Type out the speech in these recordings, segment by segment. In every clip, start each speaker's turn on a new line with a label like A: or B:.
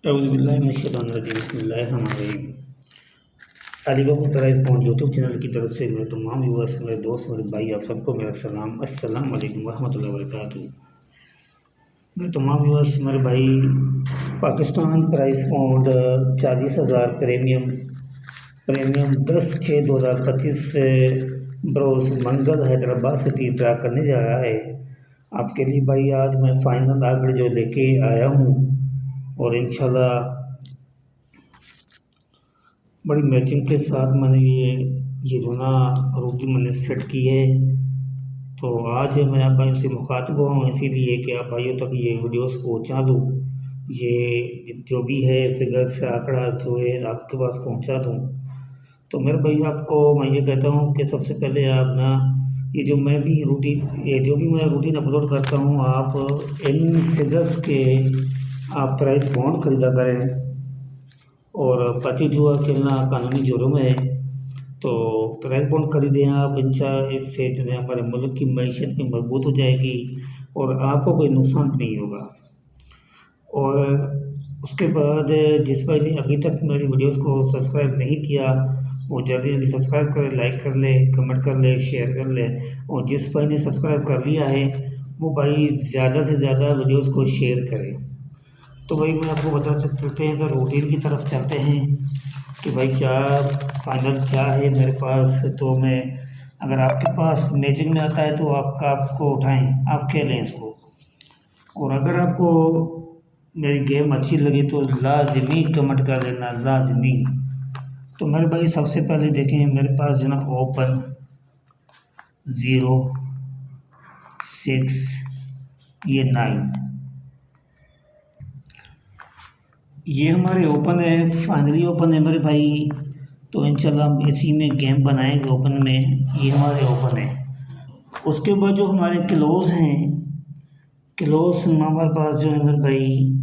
A: बिस्मिल्लाहिर्रहमानिर्रहीम। Aligarh price point YouTube channel की तरफ से मेरे तमाम व्यूअर्स, मेरे दोस्त, मेरे भाई, आप सबको मेरा सलाम, अस्सलाम वालेकुम वरहमतुल्लाहि वबरकातुहू। मेरे तमाम व्यूअर्स, मेरे भाई, Pakistan price point 40,000 premium premium 10/6/2025 से बरोज़ मंगल हैदराबाद सिटी ड्रा करने जा रहा है। आपके लिए भाई आज मैं फ़ाइनल आंकड़े जो लेके आया हूँ और इंशाल्लाह बड़ी मैचिंग के साथ मैंने ये जो ना रूटीन मैंने सेट की है। तो आज मैं आप भाइयों से मुखातिब हुआ हूँ इसीलिए कि आप भाइयों तक ये वीडियोस पहुँचा दूँ, ये जो भी है फिगर्स आंकड़ा जो है आपके पास पहुँचा दूँ। तो मेरे भाई आपको मैं ये कहता हूँ कि सबसे पहले आप ना ये जो भी मैं रूटीन अपलोड करता हूँ, आप इन फिगर्स के आप प्राइस बॉन्ड खरीदा करें। और पति जुआ खेलना कानूनी जुर्म है, तो प्राइस बॉन्ड खरीदें आप। इससे जो है हमारे मुल्क की मईशत भी मजबूत हो जाएगी और आपको कोई नुकसान भी नहीं होगा। और उसके बाद जिस भाई ने अभी तक मेरी वीडियोस को सब्सक्राइब नहीं किया, वो जल्दी जल्दी सब्सक्राइब करे, लाइक कर ले, कमेंट कर ले, शेयर कर ले। और जिस भाई ने सब्सक्राइब कर लिया है वो भाई ज़्यादा से ज़्यादा वीडियोस को शेयर करे। तो भाई मैं आपको बताते चलते हैं, अगर रूटीन की तरफ चलते हैं कि भाई क्या फाइनल क्या है मेरे पास। तो मैं अगर आपके पास मैचिंग में आता है तो आपको उठाएं, आप खेलें इसको। और अगर आपको मेरी गेम अच्छी लगी तो लाजमी कमेंट कर लेना, लाजमी। तो मेरे भाई सबसे पहले देखें मेरे पास जो ना ओपन 0 6 ये 9 ये हमारे ओपन है, फाइनली ओपन है मेरे भाई। तो इंशाल्लाह हम इसी में गेम बनाएंगे ओपन में। ये हमारे ओपन है। उसके बाद जो हमारे क्लोज हैं, क्लोज हमारे पास जो है मेरे भाई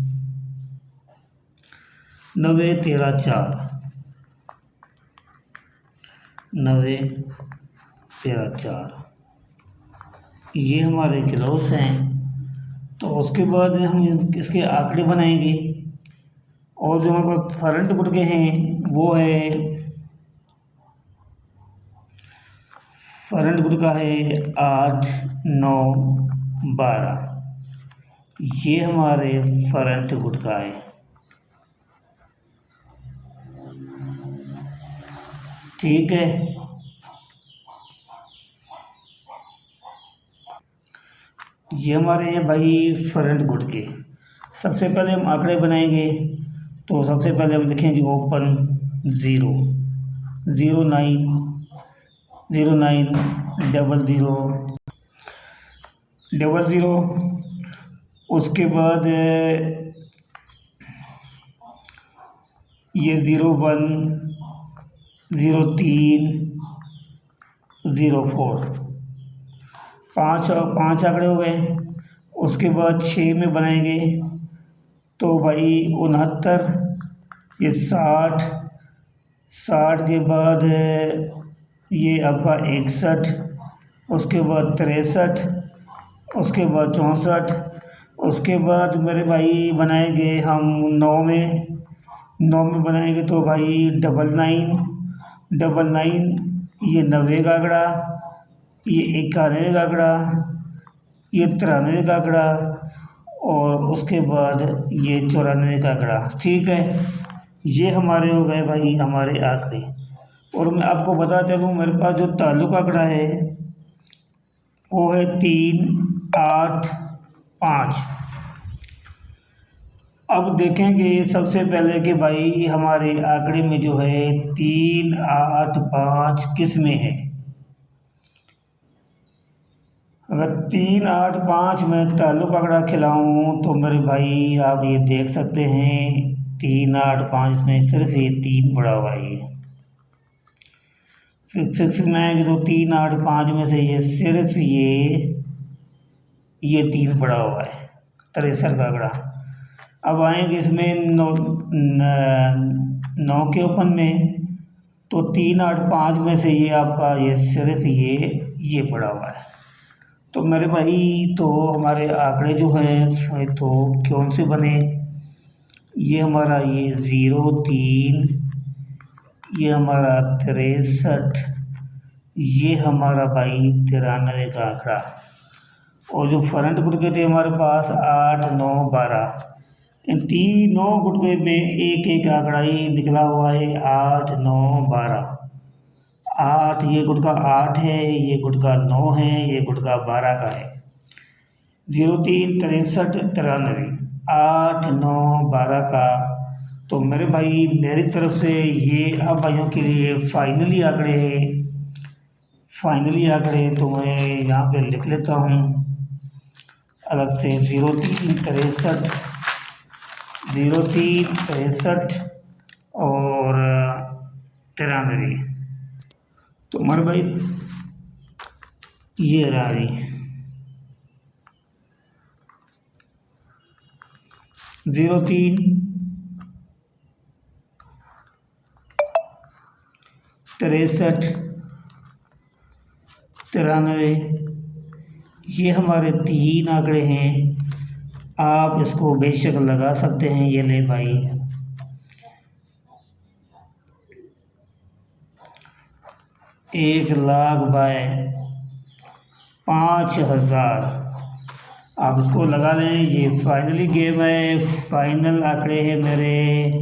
A: 90 13 4 90 13 4 ये हमारे क्लोज हैं। तो उसके बाद हम इसके आंकड़े बनाएंगे। और जो हमारे पास फ्रंट गुट के हैं वो है, फ्रंट गुट का है 8 9 12। ये हमारे फ्रंट गुट का है, ठीक है। ये हमारे हैं भाई फ्रंट गुट के। सबसे पहले हम आंकड़े बनाएंगे। तो सबसे पहले हम लिखेंगे ओपन 0 0 9 0 9 0 0 0 0। उसके बाद ये 0 1 0 3 0 4 पाँच आंकड़े हो गए। उसके बाद 6 में बनाएंगे तो भाई 69, ये 60 60 के बाद ये आपका 61, उसके बाद 63, उसके बाद 64। उसके बाद मेरे भाई बनाएंगे हम 9 में बनाएंगे तो भाई 99 ये 90 का आंकड़ा, ये 91 का आंकड़ा, ये 93 का आंकड़ा और उसके बाद ये 94 का आंकड़ा, ठीक है। ये हमारे हो गए भाई हमारे आंकड़े। और मैं आपको बता चलूँ मेरे पास जो ताल्लुक आंकड़ा है वो है 3 8 5। अब देखेंगे सबसे पहले कि भाई हमारे आंकड़े में जो है 3 8 5 किस में है। अगर 3 8 5 में ताल्लुक आंकड़ा खिलाऊँ तो मेरे भाई आप ये देख सकते हैं 3 8 5 में सिर्फ ये 3 पड़ा हुआ है। फिर 6 में आएंगे तो 3 8 5 में से ये सिर्फ ये 3 पड़ा हुआ है, 63 का आंकड़ा। अब आएंगे इसमें 9 के ओपन में तो 3 8 5 में से ये आपका ये सिर्फ ये पड़ा हुआ है। तो मेरे भाई तो हमारे आंकड़े जो हैं तो कौन से बने, ये हमारा ये 03, ये हमारा 63, ये हमारा भाई 93 का आंकड़ा। और जो फ्रंट गुटके थे हमारे पास 8, 9, 12, इन तीनों गुटके में एक एक आंकड़ा ही निकला हुआ है 8, 9, 12। 8, ये गुटका 8 है, ये गुटका 9 है, ये गुटका 12 का है। 03, 63, 93, 8, 9, 12 का। तो मेरे भाई मेरी तरफ से ये अब भाइयों के लिए फाइनली आंकड़े हैं। फाइनली आंकड़े तो मैं यहाँ पे लिख लेता हूँ अलग से। 03, 63, 03, 63 और 93। तो मेरे भाई ये रहा जी 03, 63, 93, ये हमारे 3 आंकड़े हैं। आप इसको बेशक लगा सकते हैं। ये ले भाई 1,00,000 बाय 5,000 आप इसको लगा लें। ये फाइनली गेम है, फाइनल आंकड़े हैं मेरे।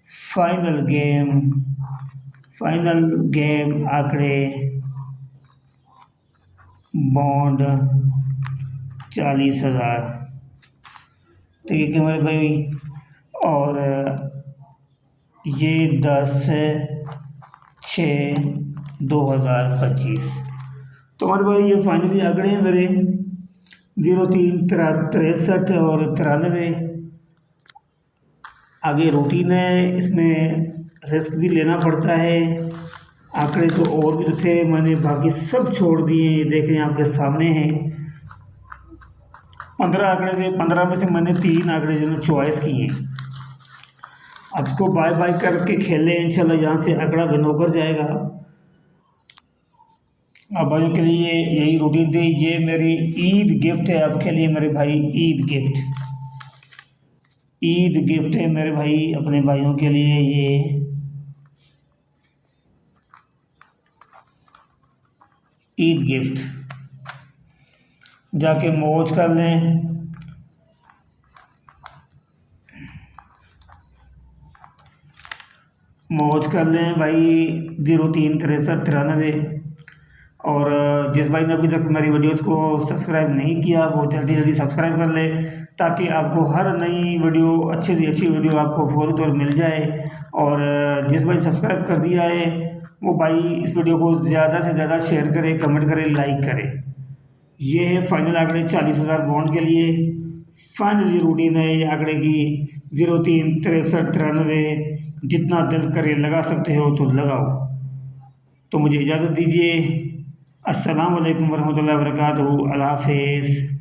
A: फाइनल गेम आंकड़े बॉन्ड 40,000। ठीक है मेरे भाई। और ये 10/6/2025। तो हमारे भाई ये फाइनली आंकड़े हैं मेरे 03, 63 और 93। आगे रूटीन है, इसमें रिस्क भी लेना पड़ता है। आंकड़े तो और भी थे, मैंने बाकी सब छोड़ दिए। ये देखें आपके सामने हैं 15 आंकड़े थे। 15 में से मैंने 3 आंकड़े जो चॉइस किए। अब इसको बाय बाय करके खेलें इंशाल्लाह। यहाँ से आंकड़ा बिन होकर जाएगा। अब भाइयों के लिए यही रूटीन थी। ये मेरी ईद गिफ्ट है आपके लिए मेरे भाई। ईद गिफ्ट है मेरे भाई अपने भाइयों के लिए। ये ईद गिफ्ट जाके मौज कर लें। भाई 03, 63, 93। और जिस भाई ने अभी तक मेरी वीडियोज़ को सब्सक्राइब नहीं किया वो जल्दी जल्दी सब्सक्राइब कर ले, ताकि आपको हर नई वीडियो अच्छी से अच्छी वीडियो आपको फौरी तौर मिल जाए। और जिस भाई ने सब्सक्राइब कर दिया है वो भाई इस वीडियो को ज़्यादा से ज़्यादा शेयर करे, कमेंट करे, लाइक करे। ये है फाइनल आंकड़े 40,000 बॉन्ड के लिए। फाइनली रूटीन है ये आंकड़े की 03, 63, 93। जितना दिल करे लगा सकते हो तो लगाओ। तो मुझे इजाज़त दीजिए। अस्सलाम वालेकुम वरहमतुल्लाहि वबरकातुहू। अल्लाह हाफ़िज़।